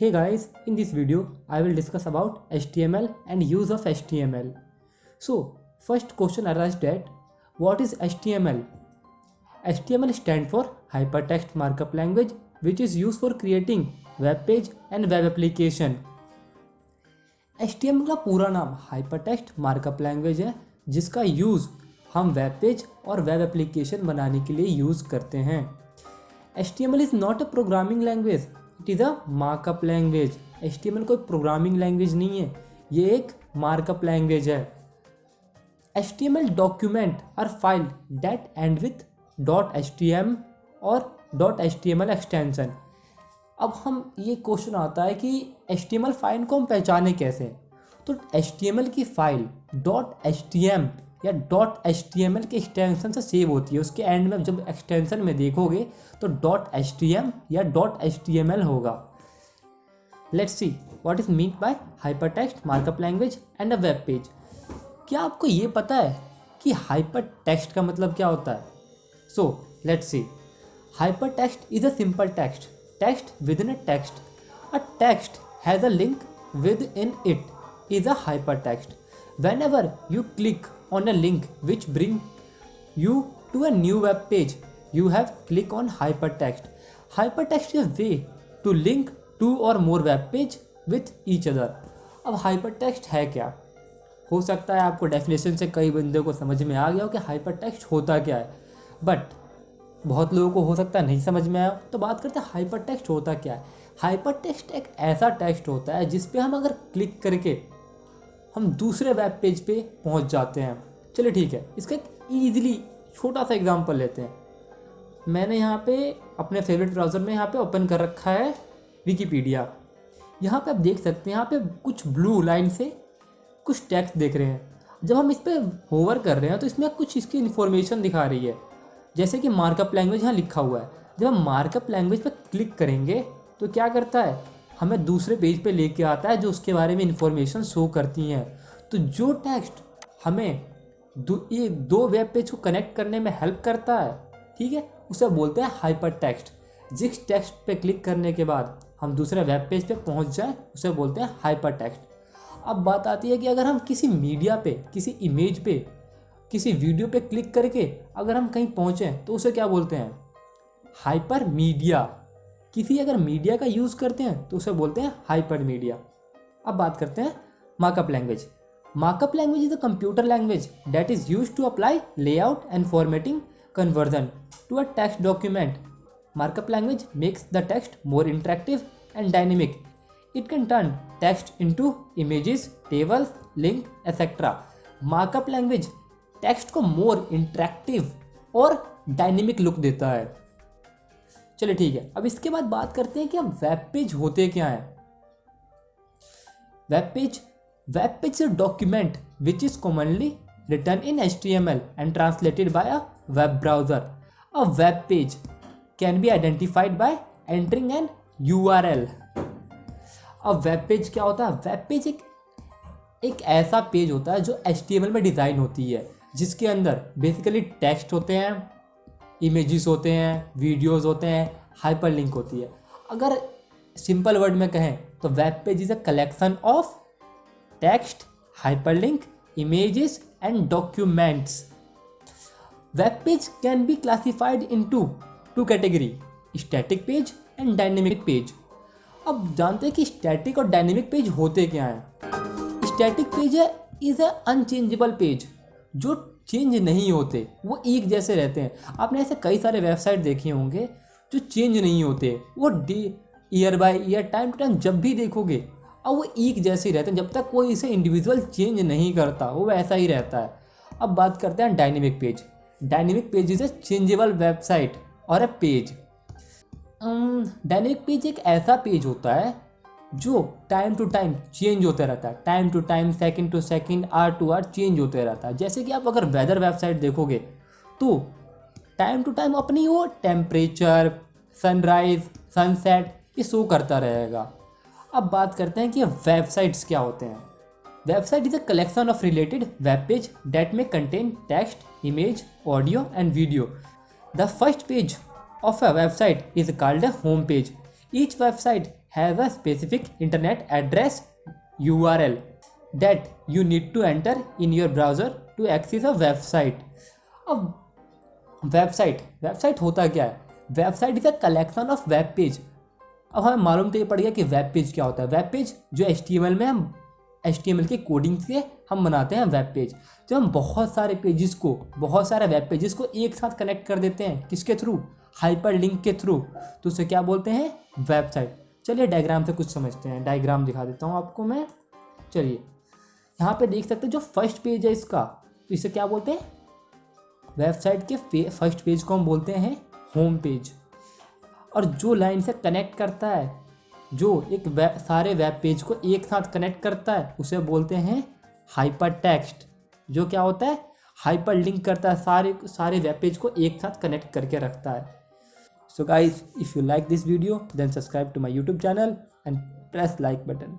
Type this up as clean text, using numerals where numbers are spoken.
Hey guys, in this video I will discuss about HTML and use of HTML. So, first question arises that what is HTML? HTML stands for Hypertext Markup Language, which is used for creating web page and web application. HTML का पूरा नाम Hypertext Markup Language है, जिसका use हम web page और web application बनाने के लिए यूज़ करते हैं. HTML is not a programming language, it is a markup language. HTML कोई प्रोग्रामिंग लैंग्वेज नहीं है, ये एक मार्कअप लैंग्वेज है. HTML document are file that and with .htm और .html एक्सटेंशन. अब हम ये क्वेश्चन आता है कि HTML फाइल को हम पहचाने कैसे. तो HTML की फाइल .htm या .html के एक्सटेंशन से सेव होती है. उसके एंड में जब एक्सटेंशन में देखोगे तो .htm या .html होगा. Let's see what is mean by hypertext markup language and a web page. क्या आपको ये पता है कि हाइपरटेक्स्ट का मतलब क्या होता है? So let's see. Hypertext is a simple text within a text. A text has a link within it is a hypertext. Whenever you click on a link which bring you to a new web page, you have click on hypertext. Hypertext is a way to link two or more web page with each other. अब hypertext है क्या? हो सकता है आपको definition से कई बंदों को समझ में आ गया हो कि hypertext होता क्या है, बट बहुत लोगों को हो सकता है नहीं समझ में आया. तो बात करते हैं हाइपरटेक्स्ट होता क्या है. हाइपरटेक्स्ट एक ऐसा टेक्स्ट होता है जिस पे हम अगर क्लिक करके हम दूसरे वेब पेज पे पहुंच जाते हैं. चलिए ठीक है, इसका एक ईजिली छोटा सा एग्जांपल लेते हैं. मैंने यहाँ पे अपने फेवरेट ब्राउज़र में यहाँ पे ओपन कर रखा है विकीपीडिया. यहाँ पे आप देख सकते हैं, यहाँ पे कुछ ब्लू लाइन से कुछ टेक्स्ट देख रहे हैं. जब हम इस पर होवर कर रहे हैं तो इसमें कुछ इसकी इन्फॉर्मेशन दिखा रही है, जैसे कि मार्कअप लैंग्वेज यहाँ लिखा हुआ है. जब हम मार्कअप लैंग्वेज पर क्लिक करेंगे तो क्या करता है, हमें दूसरे पेज पे लेके आता है जो उसके बारे में इंफॉर्मेशन शो करती हैं. तो जो टेक्स्ट हमें ये दो वेब पेज को कनेक्ट करने में हेल्प करता है, ठीक है, उसे बोलते हैं हाइपर टेक्स्ट. जिस टेक्स्ट पे क्लिक करने के बाद हम दूसरे वेब पेज पे पहुँच जाएँ उसे बोलते हैं हाइपर टेक्स्ट. अब बात आती है कि अगर हम किसी मीडिया पे, किसी इमेज पे, किसी वीडियो पे क्लिक करके अगर हम कहीं पहुँचें तो उसे क्या बोलते हैं, हाइपर मीडिया. किसी अगर मीडिया का यूज़ करते हैं तो उसे बोलते हैं हाइपर मीडिया. अब बात करते हैं markup language. Markup language is a computer language that is used to apply layout and formatting conversion to a text document. Markup language makes the text more interactive and dynamic. It can turn text into images, tables, link etcetera. Markup language text को more interactive और dynamic look देता है. चलिए ठीक है, अब इसके बाद बात करते हैं कि अब वेब पेज होते क्या हैं. Web page is a document which is commonly written in HTML and translated by a web browser. A web page can be identified by entering an URL. अब वेब पेज क्या होता है? Web page एक ऐसा page होता है जो HTML में डिज़ाइन होती है, जिसके अंदर बेसिकली टेक्स्ट होते हैं, इमेजेस होते हैं, वीडियोस होते हैं, हाइपरलिंक होती है. अगर सिंपल वर्ड में कहें तो web page is a collection of text, hyperlink, images and documents. Web page can be classified into two category, static page and dynamic page. अब जानते हैं कि स्टैटिक और डायनेमिक पेज होते क्या हैं. Static page is a unchangeable page, जो change नहीं होते, वो एक जैसे रहते हैं. आपने ऐसे कई सारे वेबसाइट देखे होंगे जो चेंज नहीं होते, वो year by year, time to time जब भी देखोगे अब वो एक जैसे ही रहते हैं. जब तक कोई इसे इंडिविजुअल चेंज नहीं करता वो वैसा ही रहता है. अब बात करते हैं dynamic page. Dynamic page is a changeable website और अ पेज. डायनेमिक पेज एक ऐसा पेज होता है जो टाइम टू टाइम चेंज होते रहता है. Time to time, second to second, hour to hour change होते रहता है. जैसे कि आप अगर वेदर वेबसाइट देखोगे तो टाइम टू टाइम अपनी वो टेम्परेचर, सनराइज, सनसेट ये शो करता रहेगा. अब बात करते हैं कि वेबसाइट्स क्या होते हैं. Website is a collection of related web page that may contain text, image, audio and video. The first page of a website is called a home page. Each website has a specific internet address URL that you need to enter in your browser to access a website. अब website होता क्या है? Website is a collection of web page. अब हमें मालूम तो ये पड़ गया कि वेब पेज क्या होता है। वेब पेज जो HTML में हम HTML के कोडिंग से हम बनाते हैं वेब पेज। जब हम बहुत सारे वेब पेजेस को एक साथ कनेक्ट कर देते हैं, किसके थ्रू? हाइपर लिंक के थ्रू, तो उसे क्या बोलते हैं? वेबसाइट। चलिए डायग्राम से कुछ समझते हैं। डायग्राम दिखा देता हूँ आपको मैं। चलिए यहाँ पे देख सकते हैं जो फर्स्ट पेज है इसका, तो इसे क्या बोलते हैं? वेबसाइट के फर्स्ट पेज को हम बोलते हैं होम पेज। और जो लाइन से कनेक्ट करता है, जो एक सारे वेब पेज को एक साथ कनेक्ट करता है, उसे बोलते हैं हाइपर टेक्स्ट। जो क्या होता है? हाइपर लिंक करता है, सारे वेब पेज को एक साथ कनेक्ट करके रखता है। So guys, if you like this video then subscribe to my YouTube channel and press like button.